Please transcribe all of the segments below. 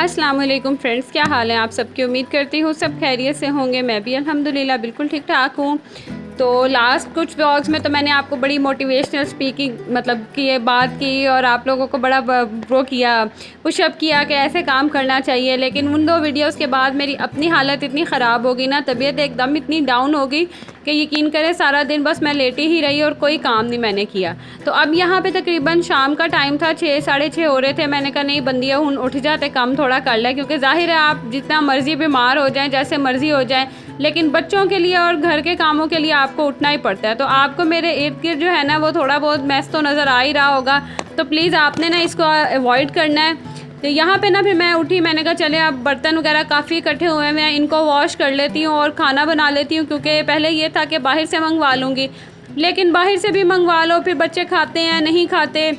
अस्सलाम वालेकुम फ्रेंड्स, क्या हाल है आप सबकी। उम्मीद करती हूँ सब खैरियत से होंगे। मैं भी अल्हम्दुलिल्लाह बिल्कुल ठीक ठाक हूँ। तो लास्ट कुछ व्लॉग्स में तो मैंने आपको बड़ी मोटिवेशनल स्पीकिंग मतलब की बात की और आप लोगों को बड़ा वो किया, पुशअप किया कि ऐसे काम करना चाहिए। लेकिन उन 2 वीडियोस के बाद मेरी अपनी हालत इतनी ख़राब हो गई ना, तबीयत एकदम इतनी डाउन हो गई कि यकीन करें सारा दिन बस मैं लेटी ही रही और कोई काम नहीं मैंने किया। तो अब यहाँ पे तकरीबन शाम का टाइम था, 6 साढ़े 6 हो रहे थे। मैंने कहा नहीं बंदिया हूँ उठ जाते, काम थोड़ा कर ले, क्योंकि ज़ाहिर है आप जितना मर्ज़ी बीमार हो जाएं, जैसे मर्ज़ी हो जाएं, लेकिन बच्चों के लिए और घर के कामों के लिए आपको उठना ही पड़ता है। तो आपको मेरे इर्द गिर्द जो है ना वो थोड़ा बहुत मैस तो नज़र आ ही रहा होगा, तो प्लीज़ आपने ना इसको अवॉइड करना है। तो यहाँ पे ना फिर मैं उठी, मैंने कहा चले अब बर्तन वगैरह काफ़ी इकट्ठे हुए हैं, मैं इनको वॉश कर लेती हूँ और खाना बना लेती हूँ। क्योंकि पहले ये था कि बाहर से मंगवा लूँगी, लेकिन बाहर से भी मंगवा लो फिर बच्चे खाते हैं नहीं खाते,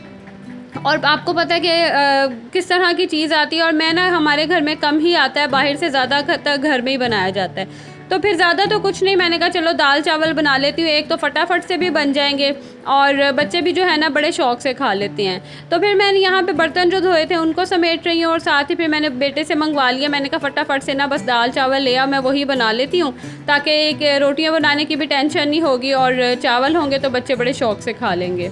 और आपको पता है कि किस तरह की चीज़ आती है। और मैं ना हमारे घर में कम ही आता है, बाहर से ज़्यादा घर में ही बनाया जाता है। तो फिर ज़्यादा तो कुछ नहीं, मैंने कहा चलो दाल चावल बना लेती हूँ, एक तो फटाफट से भी बन जाएंगे और बच्चे भी जो है ना बड़े शौक़ से खा लेते हैं। तो फिर मैंने यहाँ पे बर्तन जो धोए थे उनको समेट रही हूँ और साथ ही फिर मैंने बेटे से मंगवा लिया। मैंने कहा फटाफट से ना बस दाल चावल ले आ, मैं वही बना लेती हूँ, ताकि एक रोटियाँ बनाने की भी टेंशन नहीं होगी और चावल होंगे तो बच्चे बड़े शौक़ से खा लेंगे।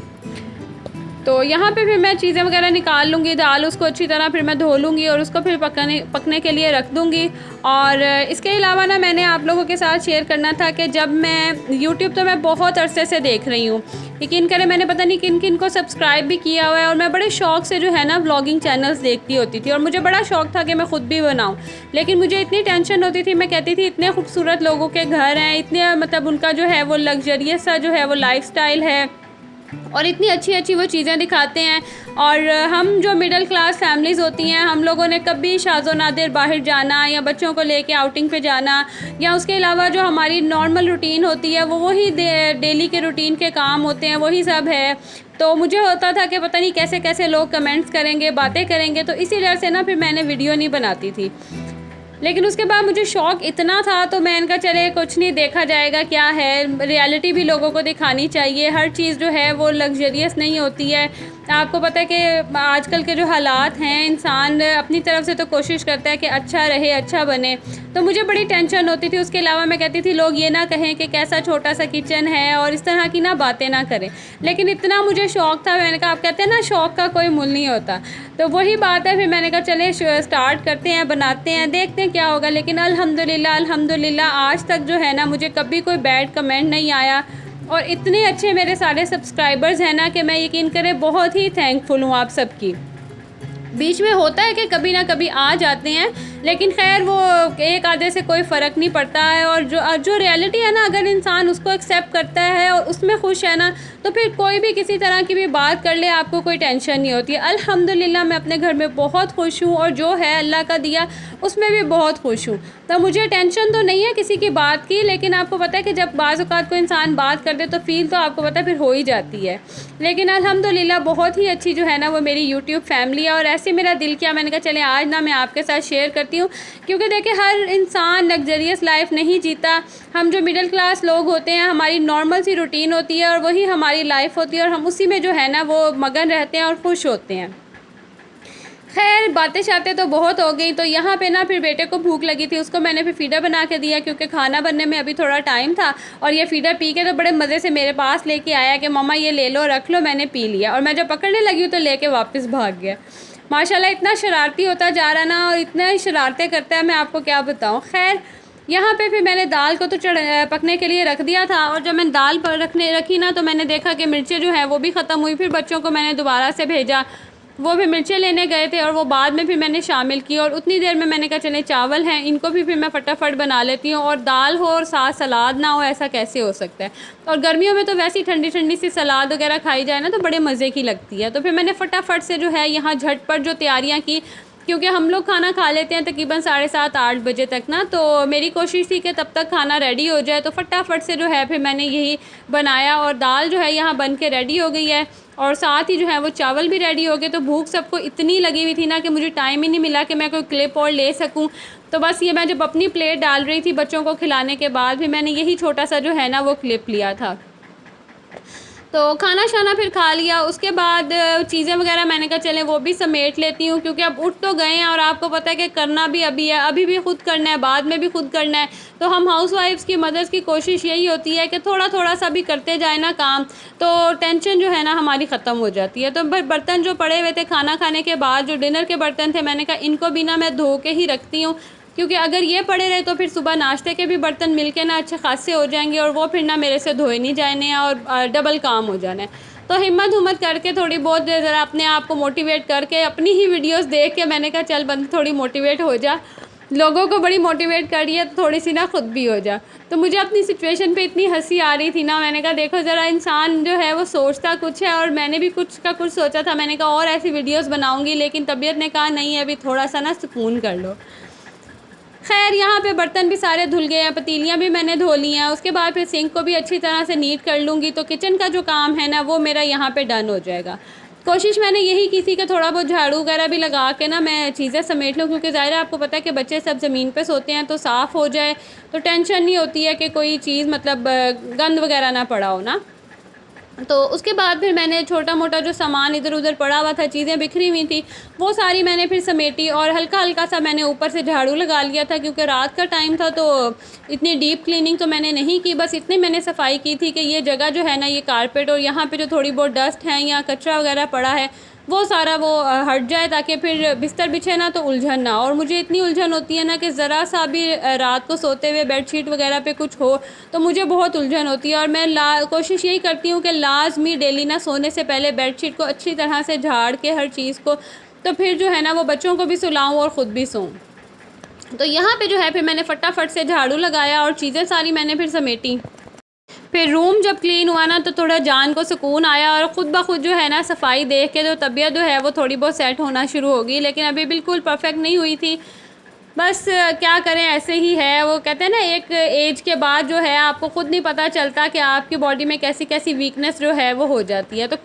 तो यहाँ पे फिर मैं चीज़ें वगैरह निकाल लूँगी, दाल उसको अच्छी तरह फिर मैं धो लूँगी और उसको फिर पकने के लिए रख दूँगी। और इसके अलावा ना मैंने आप लोगों के साथ शेयर करना था कि जब मैं यूट्यूब तो मैं बहुत अरसे से देख रही हूँ, यकीन करें मैंने पता नहीं किन किन को सब्सक्राइब भी किया हुआ है, और मैं बड़े शौक़ से जो है ना व्लॉगिंग चैनल्स देखती होती थी और मुझे बड़ा शौक़ था कि मैं ख़ुद भी बनाऊँ। लेकिन मुझे इतनी टेंशन होती थी, मैं कहती थी इतने खूबसूरत लोगों के घर हैं, इतने मतलब उनका जो है वो लग्जरियस सा जो है वो लाइफस्टाइल है और इतनी अच्छी अच्छी वो चीज़ें दिखाते हैं, और हम जो मिडिल क्लास फैमिलीज़ होती हैं, हम लोगों ने कभी शाज़ो नादिर बाहर जाना या बच्चों को लेके आउटिंग पे जाना या उसके अलावा जो हमारी नॉर्मल रूटीन होती है वो वही डेली के रूटीन के काम होते हैं, वही सब है। तो मुझे होता था कि पता नहीं कैसे कैसे लोग कमेंट्स करेंगे, बातें करेंगे, तो इसी डर से ना फिर मैंने वीडियो नहीं बनाती थी। लेकिन उसके बाद मुझे शौक़ इतना था तो मैंने कहा चले कुछ नहीं, देखा जाएगा क्या है, रियलिटी भी लोगों को दिखानी चाहिए। हर चीज़ जो है वो लग्जरियस नहीं होती है। आपको पता है कि आजकल के जो हालात हैं, इंसान अपनी तरफ से तो कोशिश करता है कि अच्छा रहे, अच्छा बने। तो मुझे बड़ी टेंशन होती थी। उसके अलावा मैं कहती थी लोग ये ना कहें कि कैसा छोटा सा किचन है और इस तरह की ना बातें ना करें, लेकिन इतना मुझे शौक़ था। मैंने कहा आप कहते हैं ना शौक़ का कोई मूल नहीं होता, तो वही बात है। फिर मैंने कहा चले स्टार्ट करते हैं, बनाते हैं, देखते हैं क्या होगा। लेकिन अल्हम्दुलिल्लाह आज तक जो है ना मुझे कभी कोई बैड कमेंट नहीं आया, और इतने अच्छे मेरे सारे सब्सक्राइबर्स हैं ना कि मैं यकीन करें बहुत ही थैंकफुल हूँ आप सबकी। बीच में होता है कि कभी ना कभी आ जाते हैं, लेकिन खैर वो एक आधे से कोई फ़र्क नहीं पड़ता है। और जो रियलिटी है ना, अगर इंसान उसको एक्सेप्ट करता है और उसमें खुश है ना, तो फिर कोई भी किसी तरह की भी बात कर ले आपको कोई टेंशन नहीं होती है। अल्हम्दुलिल्लाह मैं अपने घर में बहुत खुश हूँ और जो है अल्लाह का दिया उसमें भी बहुत खुश हूँ। तो मुझे टेंशन तो नहीं है किसी की बात की, लेकिन आपको पता है कि जब बाज़ औक़ात कोई इंसान बात कर दे तो फ़ील तो आपको पता है फिर हो ही जाती है। लेकिन अल्हम्दुलिल्लाह बहुत ही अच्छी जो है ना वो मेरी यूट्यूब फैमिली है, और ऐसे मेरा दिल किया, मैंने कहा चले आज ना मैं आपके साथ शेयर करती हूँ। क्योंकि देखिए हर इंसान लग्जरियस लाइफ नहीं जीता। हम जो मिडिल क्लास लोग होते हैं, हमारी नॉर्मल सी रूटीन होती है और वही हमारी लाइफ होती है, और हम उसी में जो है ना वो मगन रहते हैं और खुश होते हैं। खैर बातें शातें तो बहुत हो गई। तो यहाँ पे ना फिर बेटे को भूख लगी थी, उसको मैंने फिर फीडर बना के दिया, क्योंकि खाना बनने में अभी थोड़ा टाइम था। और ये फीडर पी के तो बड़े मज़े से मेरे पास लेके आया कि मम्मा ये ले लो, रख लो। मैंने पी लिया, और मैं जब पकड़ने लगी हूँ तो लेके वापस भाग गया। माशाल्लाह इतना शरारती होता जा रहा ना, और इतना शरारतें करता है, मैं आपको क्या बताऊँ। खैर यहाँ पे फिर मैंने दाल को तो पकने के लिए रख दिया था, और जब मैंने दाल पर रखी ना तो मैंने देखा कि मिर्चें जो है वो भी ख़त्म हुई। फिर बच्चों को मैंने दोबारा से भेजा, वो भी मिर्चें लेने गए थे और वो बाद में फिर मैंने शामिल की। और उतनी देर में मैंने कहा चले चावल हैं, इनको भी फिर मैं फटाफट बना लेती हूँ। और दाल हो और साथ सलाद ना हो, ऐसा कैसे हो सकता है। और गर्मियों में तो वैसे ही ठंडी ठंडी सी सलाद वगैरह खाई जाए ना तो बड़े मज़े की लगती है। तो फिर मैंने फटाफट से जो है यहाँ झटपट जो तैयारियाँ की, क्योंकि हम लोग खाना खा लेते हैं तकरीबन 7:30-8 बजे तक ना, तो मेरी कोशिश थी कि तब तक खाना रेडी हो जाए। तो फटाफट से जो है फिर मैंने यही बनाया, और दाल जो है यहाँ बन के रेडी हो गई है, और साथ ही जो है वो चावल भी रेडी हो गए। तो भूख सबको इतनी लगी हुई थी ना कि मुझे टाइम ही नहीं मिला कि मैं कोई क्लिप और ले सकूं। तो बस ये मैं जब अपनी प्लेट डाल रही थी बच्चों को खिलाने के बाद भी मैंने यही छोटा सा जो है ना वो क्लिप लिया था। तो खाना शाना फिर खा लिया, उसके बाद चीज़ें वगैरह मैंने कहा चलें वो भी समेट लेती हूँ, क्योंकि अब उठ तो गए हैं और आपको पता है कि करना भी अभी है, अभी भी खुद करना है, बाद में भी खुद करना है। तो हम हाउसवाइफ्स की मदर्स की कोशिश यही होती है कि थोड़ा थोड़ा सा भी करते जाए ना काम, तो टेंशन जो है ना हमारी ख़त्म हो जाती है। तो बर्तन जो पड़े हुए थे खाना खाने के बाद, जो डिनर के बर्तन थे, मैंने कहा इनको भी ना मैं धो के ही रखती हूँ, क्योंकि अगर ये पड़े रहे तो फिर सुबह नाश्ते के भी बर्तन मिलके ना अच्छे खासे हो जाएंगे और वो फिर ना मेरे से धोए नहीं जाने हैं और डबल काम हो जाना है। तो हिम्मत करके थोड़ी बहुत ज़रा अपने आप को मोटिवेट करके अपनी ही वीडियोस देख के मैंने कहा चल बंद थोड़ी मोटिवेट हो जा, लोगों को बड़ी मोटिवेट कर रही है तो थोड़ी सी ना खुद भी हो जा। तो मुझे अपनी सिचुएशन पे इतनी हंसी आ रही थी ना, मैंने कहा देखो ज़रा इंसान जो है वो सोचता कुछ है और मैंने भी कुछ का कुछ सोचा था। मैंने कहा और ऐसी वीडियोस बनाऊंगी, लेकिन तबीयत ने कहा नहीं है अभी थोड़ा सा ना सुकून कर लो। खैर यहाँ पे बर्तन भी सारे धुल गए हैं, पतीलियाँ भी मैंने धो ली हैं। उसके बाद फिर सिंक को भी अच्छी तरह से नीट कर लूँगी, तो किचन का जो काम है ना वो मेरा यहाँ पे डन हो जाएगा। कोशिश मैंने यही की थी कि थोड़ा बहुत झाड़ू वगैरह भी लगा के ना मैं चीज़ें समेट लूँ, क्योंकि ज़ाहिर है आपको पता है कि बच्चे सब ज़मीन पे सोते हैं, तो साफ़ हो जाए तो टेंशन नहीं होती है कि कोई चीज़ मतलब गंद वगैरह ना पड़ा हो ना। तो उसके बाद फिर मैंने छोटा मोटा जो सामान इधर उधर पड़ा हुआ था, चीज़ें बिखरी हुई थी, वो सारी मैंने फिर समेटी और हल्का हल्का सा मैंने ऊपर से झाड़ू लगा लिया था, क्योंकि रात का टाइम था तो इतनी डीप क्लीनिंग तो मैंने नहीं की। बस इतनी मैंने सफाई की थी कि ये जगह जो है ना, ये कारपेट और यहाँ पे जो थोड़ी बहुत डस्ट है या कचरा वगैरह पड़ा है वो सारा वो हट जाए, ताकि फिर बिस्तर बिछे ना तो उलझन ना। और मुझे इतनी उलझन होती है ना कि ज़रा सा भी रात को सोते हुए बेडशीट वगैरह पे कुछ हो तो मुझे बहुत उलझन होती है। और मैं कोशिश यही करती हूँ कि लाजमी डेली ना सोने से पहले बेडशीट को अच्छी तरह से झाड़ के हर चीज़ को, तो फिर जो है ना वो बच्चों को भी सुलाऊँ और ख़ुद भी सोऊँ। तो यहाँ पे जो है फिर मैंने फटाफट से झाड़ू लगाया और चीज़ें सारी मैंने फिर समेटी। फिर रूम जब क्लीन हुआ ना तो थोड़ा जान को सुकून आया और ख़ुद ब खुद जो है ना सफाई देख के जो तबीयत जो है वो थोड़ी बहुत सेट होना शुरू होगी, लेकिन अभी बिल्कुल परफेक्ट नहीं हुई थी। बस क्या करें, ऐसे ही है। वो कहते हैं ना एक एज के बाद जो है आपको ख़ुद नहीं पता चलता कि आपकी बॉडी में कैसी कैसी वीकनेस जो है वो हो जाती है। तो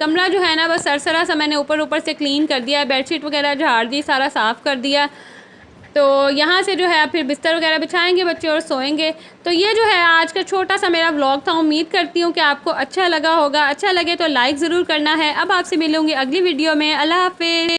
कमरा जो है ना बस सरसरा सा मैंने ऊपर से क्लीन कर दिया, बेडशीट वगैरह झाड़ दी, सारा साफ़ कर दिया। तो यहाँ से जो है फिर बिस्तर वगैरह बिछाएंगे बच्चे और सोएंगे। तो ये जो है आज का छोटा सा मेरा व्लॉग था। उम्मीद करती हूँ कि आपको अच्छा लगा होगा। अच्छा लगे तो लाइक ज़रूर करना है। अब आपसे मिलूँगी अगली वीडियो में। अल्लाह हाफ़िज़।